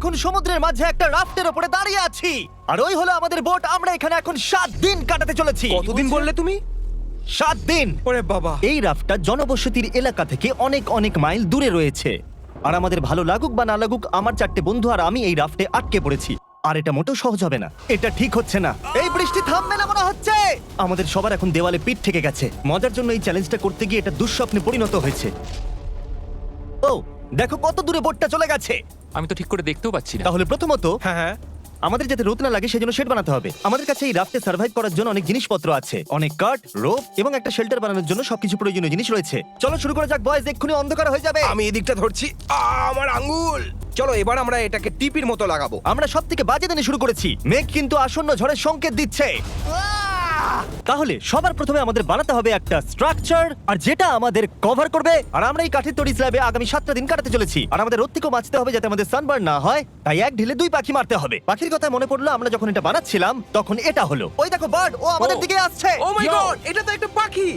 এখন সমুদ্রের মাঝে একটা রাফটের উপরে দাঁড়িয়ে আছি আর ওই হলো আমাদের বোট। আমরা এখানে এখন 7 দিন কাটাতে চলেছি। কতদিন বললে তুমি? 7 দিন। ওরে বাবা। এই রাফটটা জনবসতির এলাকা থেকে অনেক অনেক মাইল দূরে রয়েছে। আর আমাদের ভালো লাগুক বা না লাগুক, আমার 4টে বন্ধু আর আমি এই রাফটে আটকে পড়েছি। আর এটা মোটেও সহজ হবে না। এটা ঠিক হচ্ছে না। এই বৃষ্টি থামবে না মনে হচ্ছে। আমাদের সবার এখন দেওয়ালে পিঠ থেকে গেছে। মজার জন্য এই চ্যালেঞ্জটা করতে গিয়ে এটা দুঃস্বপ্নে পরিণত হয়েছে। ও দেখো কত দূরে বোটটা চলে গেছে। আমি তো ঠিক করে দেখতেও পাচ্ছি না। তাহলে প্রথমত হ্যাঁ হ্যাঁ। আমাদের যাতে রোদ না লাগে সেজন্য শেড বানাতে হবে। আমাদের কাছে এই রাফটে সার্ভাইভ করার জন্য অনেক জিনিসপত্র আছে, অনেক কাঠ, রোপ এবং একটা শেল্টার বানানোর জন্য সবকিছু প্রয়োজনীয় জিনিস রয়েছে। চলো শুরু করা যাক বয়েজ, এক্ষুনি অন্ধকার হয়ে যাবে। আমি এদিকটা ধরছি। আমার আঙ্গুল। চলো এবার আমরা এটাকে টিপির মতো লাগাবো। আমরা সব থেকে বাজে দিনে শুরু করেছি। মেঘ কিন্তু আসন্ন ঝড়ের সংকেত দিচ্ছে। তাহলে সবার প্রথমে আমাদের বানাতে হবে একটা স্ট্রাকচার, আর যেটা আমাদের কভার করবে। আর আমরা এই কাঠের তৈরি স্ল্যাবে আগামী 7টা দিন কাটাতে চলেছি। আর আমাদের রোদ থেকেও বাঁচতে হবে যাতে আমাদের সানবার্ন না হয়। তাই এক ঢিলে 2 পাখি মারতে হবে। পাখির কথা মনে পড়লো, আমরা যখন এটা বানাচ্ছিলাম তখন এটা হলো। ওই দেখো বার্ড, ও আমাদের দিকে আসছে। ও মাই গড, এটা তো একটা পাখি।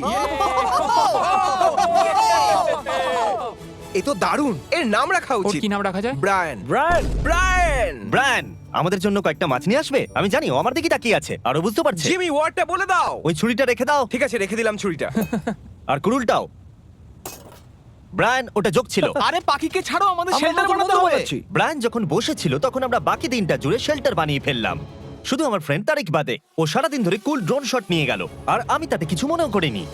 এ তো দারুণ। এর নাম রাখা ওর উচিত। কি নাম রাখা যায়? ব্রায়ান। Brian, Brian. ব্রায়ান আমাদের জন্য কয়েকটা মাছ নিয়ে আসবে। আমি জানি ও আমার দিকে তাকিয়ে আছে, আরো বুঝতে পারছে। জিমি ওয়ার্ডটা বলে দাও। ওই ছুরিটা রেখে দাও, ঠিক আছে, রেখে দিলাম ছুরিটা। আর কুড়ুলটাও। ব্রায়ান ওটা যোগ ছিল। আরে পাখিকে ছাড়ো, আমাদের আমরা শেল্টার নতুন বানাতে বন্ধু হবে। বানাচ্ছি। ব্রায়ান যখন বসেছিল তখন আমরা বাকি দিনটা জুড়ে শেল্টার বানিয়ে ফেললাম। শুধু আমার ফ্রেন্ড তারিক বাদে। ও সারাদিন ধরে কুল ড্রোন শট নিয়ে গেল, আর আমি তাতে কিছু মনেও করিনি।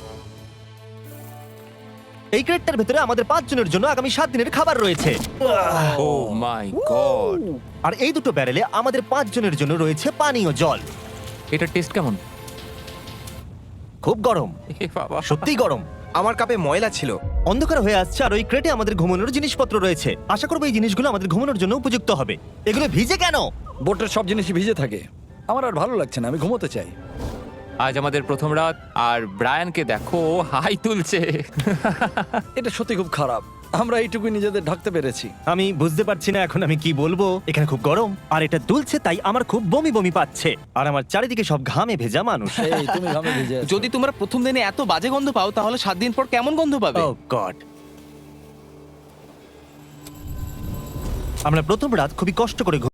এই ক্রেটটার ভেতরে আমাদের 5 জনের জন্য আগামী 7 দিনের খাবার রয়েছে। ও মাই গড। আর এই দুটো ব্যারেলে আমাদের 5 জনের জন্য রয়েছে পানীয় জল। এটার টেস্ট কেমন? খুব গরম, এ বাবা। সত্যিই গরম। আমার কাপে ময়লা ছিল। অন্ধকার হয়ে আসছে আর ওই ক্রেটে আমাদের ঘুমানোর জিনিসপত্র রয়েছে। আশা করবো এই জিনিসগুলো আমাদের ঘুমানোর জন্য উপযুক্ত হবে। এগুলো ভিজে কেন? বোটের সব জিনিসই ভিজে থাকে। আমার আর ভালো লাগছে না, আমি ঘুমোতে চাই। আজ আমাদের প্রথম রাত, আর ব্রায়ানকে দেখো, ও হাই তুলছে। এটা সত্যি খুব খারাপ। আমরা এইটুকুই নিজেদের ঢাকতে পেরেছি। আমি বুঝতে পারছি না এখন আমি কি বলবো। এখানে খুব গরম আর এটা দুলছে, তাই আমার খুব বমি বমি পাচ্ছে। আর আমার চারিদিকে সব ঘামে ভেজা মানুষ। এই তুমি ঘামে ভিজে আছো। যদি তোমরা প্রথম দিনে এত বাজে গন্ধ পাও, তাহলে 7 দিন পর কেমন গন্ধ পাবে? Oh God! আমরা প্রথম রাত খুবই কষ্ট করে